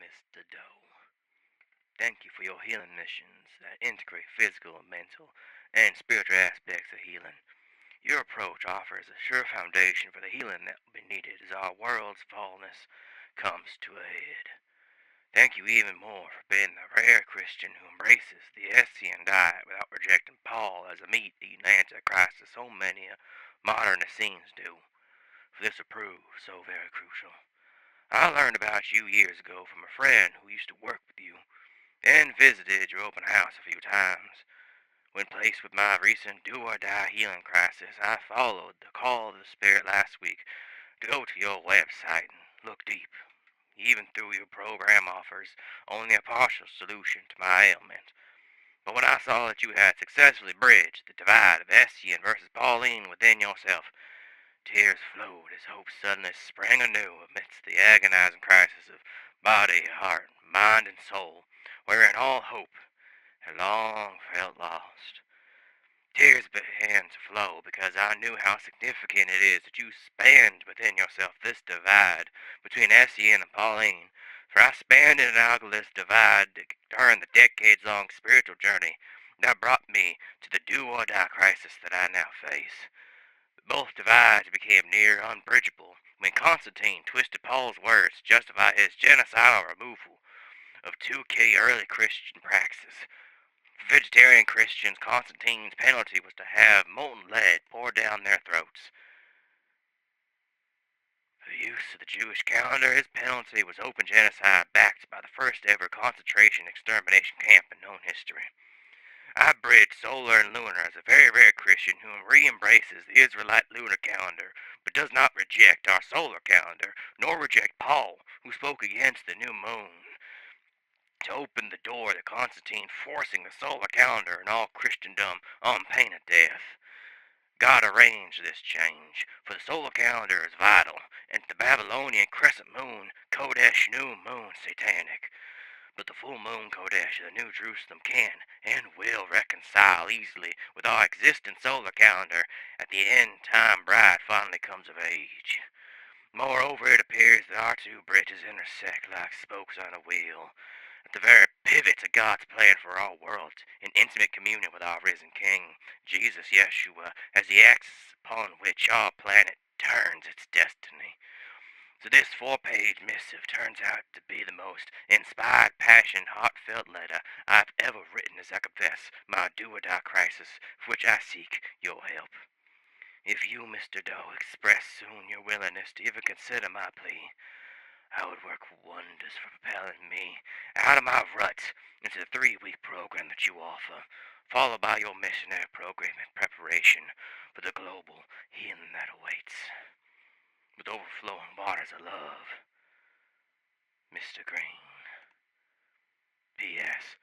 Mr. Doe. Thank you for your healing missions that integrate physical, mental, and spiritual aspects of healing. Your approach offers a sure foundation for the healing that will be needed as our world's fallenness comes to a head. Thank you even more for being the rare Christian who embraces the Essene diet without rejecting Paul as a meat-eating antichrist as so many modern Essenes do. For this will prove so very crucial. I learned about you years ago from a friend who used to work with you and visited your open house a few times. When placed with my recent do-or-die healing crisis, I followed the call of the Spirit last week to go to your website and look deep. Even though your program offers only a partial solution to my ailment. But when I saw that you had successfully bridged the divide of Estienne versus Pauline within yourself, tears flowed as hope suddenly sprang anew amidst the agonizing crisis of body, heart, mind, and soul, wherein all hope had long felt lost. Tears began to flow because I knew how significant it is that you spanned within yourself this divide between Etienne and Pauline. For I spanned an analogous divide during the decades-long spiritual journey that brought me to the do-or-die crisis that I now face. Both divides became near unbridgeable when Constantine twisted Paul's words to justify his genocidal removal of two key early Christian practices. For vegetarian Christians, Constantine's penalty was to have molten lead poured down their throats. For the use of the Jewish calendar, his penalty was open genocide backed by the first ever concentration extermination camp in known history. I bridge solar and lunar as a very rare Christian who re-embraces the Israelite lunar calendar, but does not reject our solar calendar, nor reject Paul, who spoke against the new moon, to open the door to Constantine forcing the solar calendar in all Christendom on pain of death. God arranged this change, for the solar calendar is vital, and the Babylonian crescent moon, Kodesh new moon, satanic. But the full moon Kodesh of the New Jerusalem can and will reconcile easily with our existing solar calendar at the end time bride finally comes of age. Moreover, it appears that our two bridges intersect like spokes on a wheel, at the very pivots of God's plan for our world, in intimate communion with our risen King, Jesus Yeshua, as the axis upon which our planet turns its destiny. So this four-page missive turns out to be the most inspired, passionate, heartfelt letter I've ever written as I confess my do-or-die crisis, for which I seek your help. If you, Mr. Doe, express soon your willingness to even consider my plea, I would work wonders for propelling me out of my rut into the 3-week program that you offer, followed by your missionary program in preparation for the global healing that awaits. With overflowing waters of love, Mr. Green. P.S.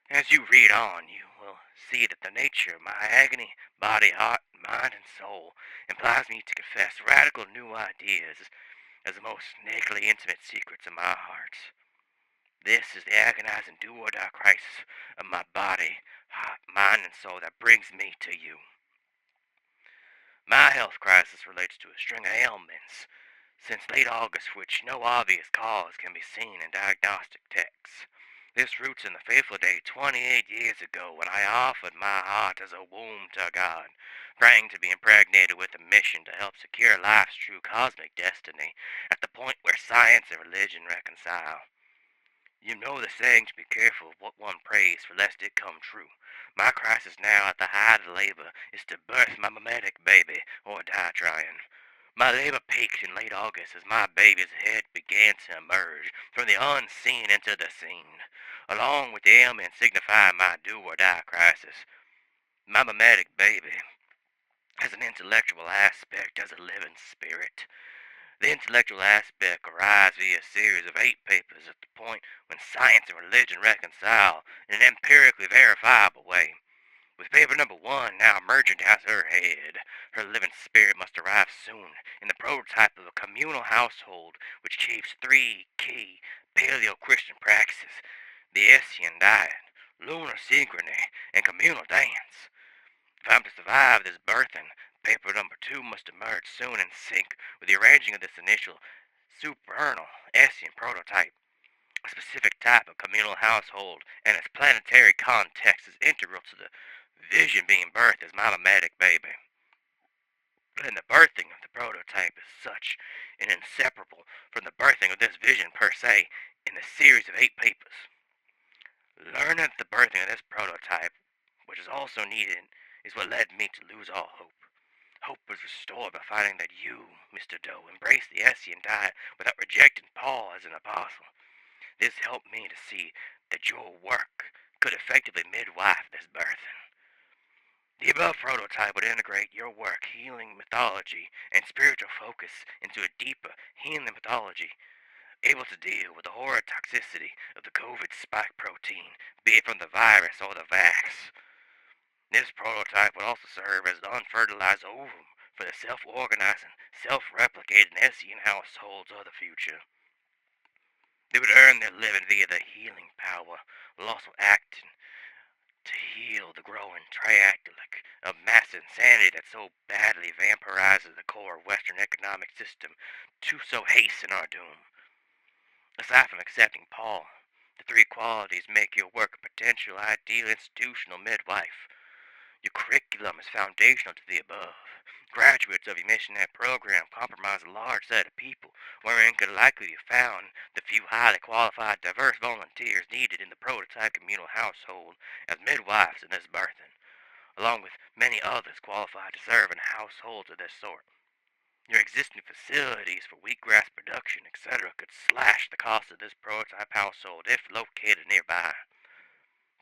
As you read on, you will see that the nature of my agony, body, heart, mind, and soul, implies me to confess radical new ideas as the most nakedly intimate secrets of my heart. This is the agonizing do-or-die crisis of my body, heart, mind, and soul that brings me to you. My health crisis relates to a string of ailments since late August which no obvious cause can be seen in diagnostic texts. This roots in the fateful day 28 years ago when I offered my heart as a womb to God, praying to be impregnated with a mission to help secure life's true cosmic destiny at the point where science and religion reconcile. You know the saying to be careful of what one prays for lest it come true. My crisis now at the height of labor is to birth my mimetic baby or die trying. My labor peaked in late August as my baby's head began to emerge from the unseen into the seen, along with the ailment signifying my do-or-die crisis. My mimetic baby has an intellectual aspect as a living spirit. The intellectual aspect arises via a series of 8 papers at the point when science and religion reconcile in an empirically verifiable way. With paper number 1 now emerging out her head, her living spirit must arrive soon in the prototype of a communal household which keeps 3 key paleo-Christian practices: the Essene diet, lunar synchrony, and communal dance. If I'm to survive this birthing, paper number 2 must emerge soon in sync with the arranging of this initial supernal Essene prototype. A specific type of communal household and its planetary context is integral to the vision being birthed as mamatic baby. And the birthing of the prototype is such and inseparable from the birthing of this vision per se in a series of 8 papers. Learning the birthing of this prototype, which is also needed, is what led me to lose all hope. Hope was restored by finding that you, Mr. Doe, embraced the Essene diet without rejecting Paul as an apostle. This helped me to see that your work could effectively midwife this birthing. The above prototype would integrate your work, healing mythology, and spiritual focus into a deeper healing mythology, able to deal with the horror toxicity of the COVID spike protein, be it from the virus or the vax. This prototype would also serve as the unfertilized ovum for the self-organizing, self-replicating Essene households of the future. They would earn their living via the healing power, while also acting to heal the growing triactylic of mass insanity that so badly vampirizes the core of Western economic system to so hasten our doom. Aside from accepting Paul, the 3 qualities make your work a potential ideal institutional midwife. Your curriculum is foundational to the above. Graduates of your missionary program comprise a large set of people, wherein could likely be found the few highly qualified, diverse volunteers needed in the prototype communal household as midwives in this birthing, along with many others qualified to serve in households of this sort. Your existing facilities for wheatgrass production, etc., could slash the cost of this prototype household if located nearby.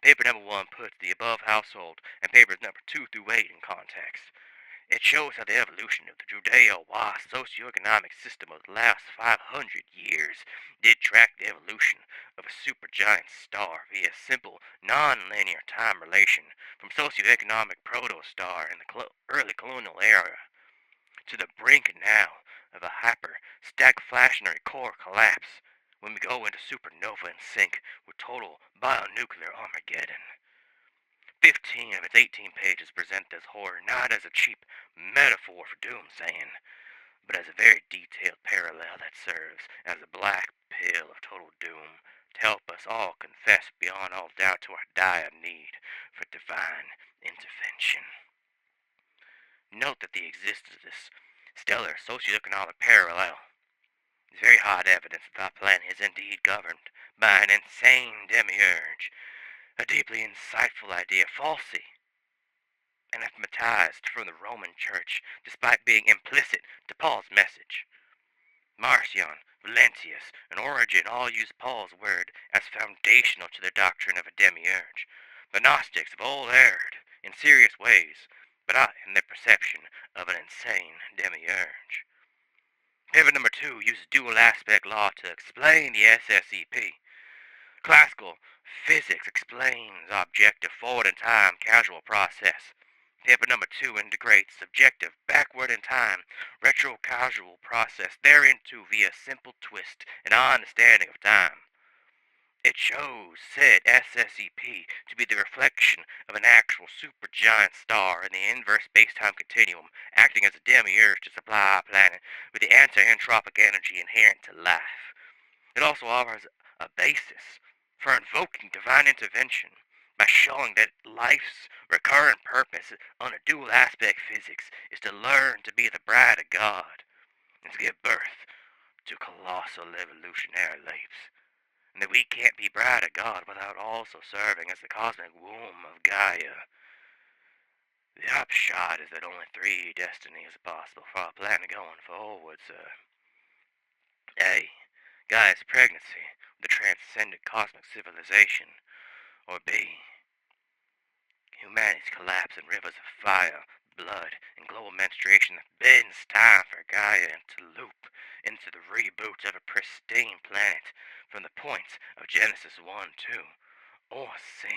Paper number 1 puts the above household and papers number 2 through 8 in context. It shows how the evolution of the Judeo-West socioeconomic system of the last 500 years did track the evolution of a supergiant star via simple, non-linear time relation from socioeconomic protostar in the early colonial era to the brink now of a hyper-stagflationary core collapse when we go into supernova and sync with total bionuclear Armageddon. 15 of its 18 pages present this horror not as a cheap metaphor for doomsaying, but as a very detailed parallel that serves as a black pill of total doom to help us all confess beyond all doubt to our dire need for divine intervention. Note that the existence of this stellar socioeconomic parallel is very hard evidence that our planet is indeed governed by an insane demiurge, a deeply insightful idea, falsely anathematized from the Roman Church despite being implicit to Paul's message. Marcion, Valentius, and Origen all use Paul's word as foundational to their doctrine of a demiurge. The Gnostics of old erred in serious ways, but not in their perception of an insane demiurge. Paper number 2 uses dual aspect law to explain the SSEP. Classical physics explains objective forward in time causal process. Paper number 2 integrates subjective backward in time retro-causal process thereinto via simple twist and understanding of time. It shows said SSEP to be the reflection of an actual supergiant star in the inverse space-time continuum, acting as a demiurge to supply our planet with the anti-entropic energy inherent to life. It also offers a basis for invoking divine intervention by showing that life's recurrent purpose on a dual aspect physics is to learn to be the bride of God and to give birth to colossal evolutionary leaps. And that we can't be bride of God without also serving as the cosmic womb of Gaia. The upshot is that only 3 destinies are possible for our planet going forward, sir. A. Gaia's pregnancy with the transcendent cosmic civilization, or B. Humanity's collapse in rivers of fire, blood, and global menstruation that bends time for Gaia to loop into the reboot of a pristine planet from the points of Genesis 1-2, or C.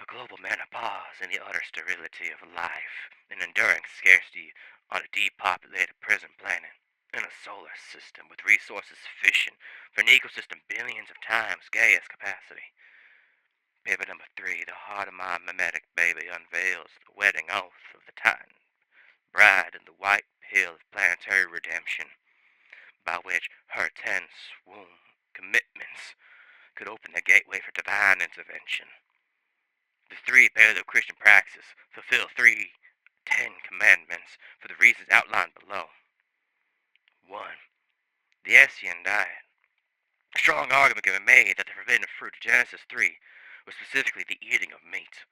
A global menopause in the utter sterility of life, an enduring scarcity on a depopulated prison planet, in a solar system with resources sufficient for an ecosystem billions of times Gaia's capacity. Paper number 3, the heart of my mimetic baby unveils the wedding oath of the Titan bride and the white pill of planetary redemption, by which her tense womb commitments could open the gateway for divine intervention. The three pillars of Christian praxis fulfill three Ten Commandments for the reasons outlined below. 1. The Essene diet. A strong argument can be made that the forbidden fruit of Genesis 3 was specifically the eating of meat.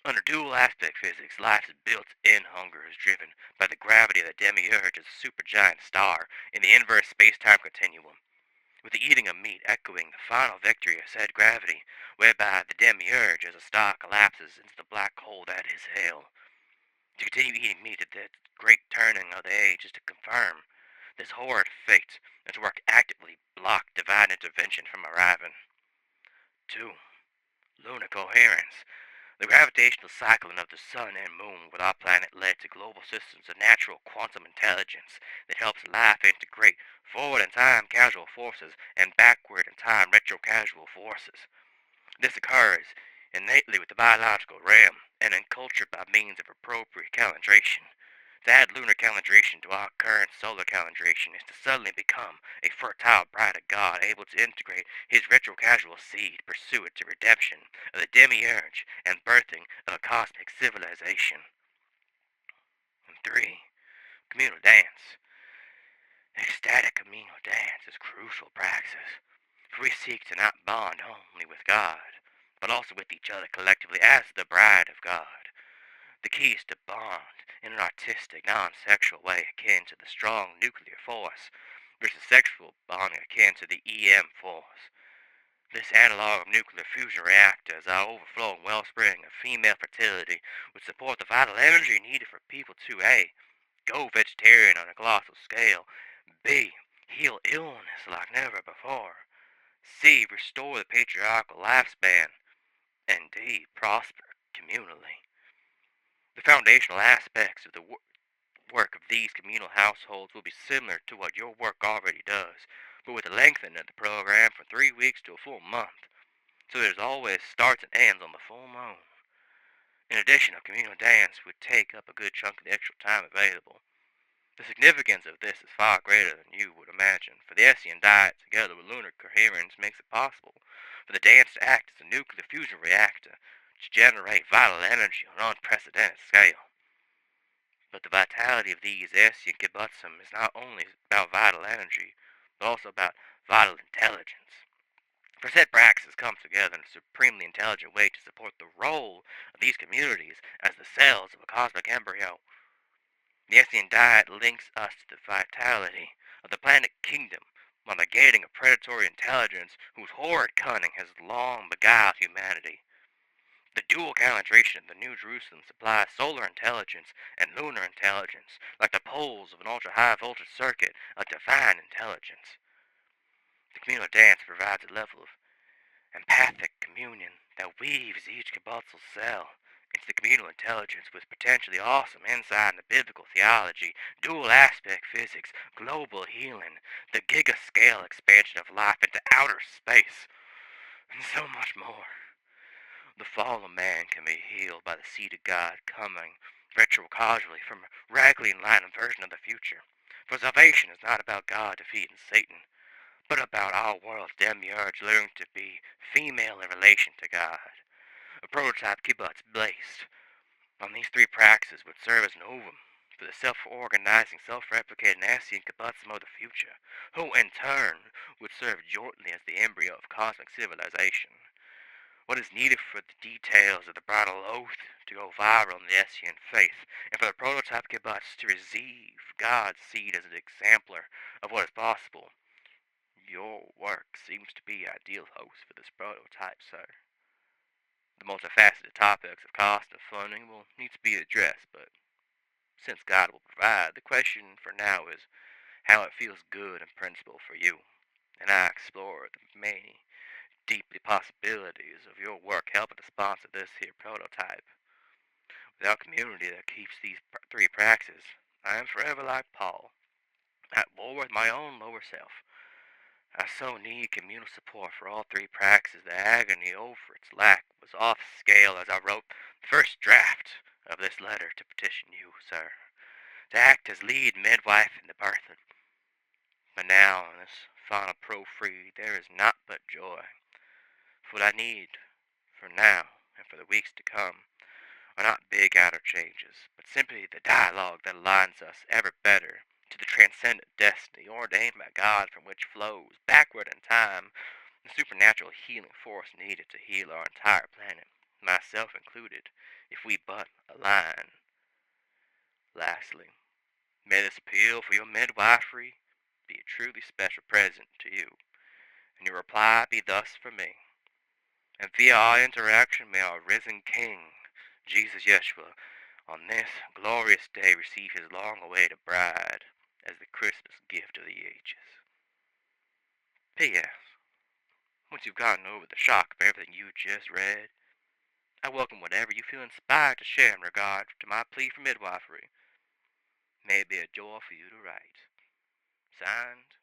Under dual aspect physics, life's built-in hunger is driven by the gravity of the demiurge as a supergiant star in the inverse space-time continuum, with the eating of meat echoing the final victory of said gravity, whereby the demiurge as a star collapses into the black hole that is hell. To continue eating meat at the great turning of the age is to confirm this horrid fate and to work actively block divine intervention from arriving. 2. Lunar coherence. The gravitational cycling of the sun and moon with our planet led to global systems of natural quantum intelligence that helps life integrate forward in time causal forces and backward in time retrocausal forces. This occurs innately with the biological realm and in culture by means of appropriate calibration. To add lunar calibration to our current solar calibration is to suddenly become a fertile bride of God able to integrate his retrocausal seed pursuant to redemption of the demiurge and birthing of a cosmic civilization. And 3. Communal dance. Ecstatic communal dance is crucial praxis, for we seek to not bond only with God, but also with each other collectively as the bride of God. The key is to bond in an artistic, non-sexual way akin to the strong nuclear force versus sexual bonding akin to the EM force. This analog of nuclear fusion reactor is our overflowing wellspring of female fertility would support the vital energy needed for people to A. Go vegetarian on a colossal scale, B. Heal illness like never before, C. Restore the patriarchal lifespan, and D. Prosper communally. The foundational aspects of the work of these communal households will be similar to what your work already does, but with a lengthening of the program from 3 weeks to a full month, so there's always starts and ends on the full moon. In addition, a communal dance would take up a good chunk of the extra time available. The significance of this is far greater than you would imagine, for the Essene diet together with lunar coherence makes it possible for the dance to act as a nuclear fusion reactor to generate vital energy on an unprecedented scale. But the vitality of these Essene kibbutzim is not only about vital energy, but also about vital intelligence. For said praxis comes together in a supremely intelligent way to support the role of these communities as the cells of a cosmic embryo. The Essene diet links us to the vitality of the planet kingdom while negating a predatory intelligence whose horrid cunning has long beguiled humanity. The dual calibration of the New Jerusalem supplies solar intelligence and lunar intelligence, like the poles of an ultra-high voltage circuit of divine intelligence. The communal dance provides a level of empathic communion that weaves each kibbutzal cell into the communal intelligence with potentially awesome insight into biblical theology, dual aspect physics, global healing, the giga-scale expansion of life into outer space, and so much more. The fallen man can be healed by the seed of God coming retrocausally from a radically enlightened version of the future. For salvation is not about God defeating Satan, but about our world's demiurge learning to be female in relation to God. A prototype kibbutz based on these three praxis would serve as an ovum for the self-organizing, self-replicating Essene kibbutzim of the future, who in turn would serve jointly as the embryo of cosmic civilization. What is needed for the details of the bridal oath to go viral in the Essene faith, and for the prototype kibbutz to receive God's seed as an exemplar of what is possible. Your work seems to be ideal host for this prototype, sir. The multifaceted topics of cost and funding will need to be addressed, but since God will provide, the question for now is how it feels good in principle for you, and I explore the many deeply possibilities of your work helping to sponsor this here prototype. Without community that keeps these three praxis, I am forever like Paul, at war with my own lower self. I so need communal support for all three praxis. The agony over its lack was off scale as I wrote the first draft of this letter to petition you, sir, to act as lead midwife in the birthing. But now, in this final pro-free, there is not but joy. For what I need for now and for the weeks to come are not big outer changes, but simply the dialogue that aligns us ever better to the transcendent destiny ordained by God, from which flows, backward in time, the supernatural healing force needed to heal our entire planet, myself included, if we but align. Lastly, may this appeal for your midwifery be a truly special present to you, and your reply be thus for me. And via our interaction may our risen King, Jesus Yeshua, on this glorious day receive his long-awaited bride as the Christmas gift of the ages. P.S. Once you've gotten over the shock of everything you just read, I welcome whatever you feel inspired to share in regard to my plea for midwifery. May it be a joy for you to write. Signed,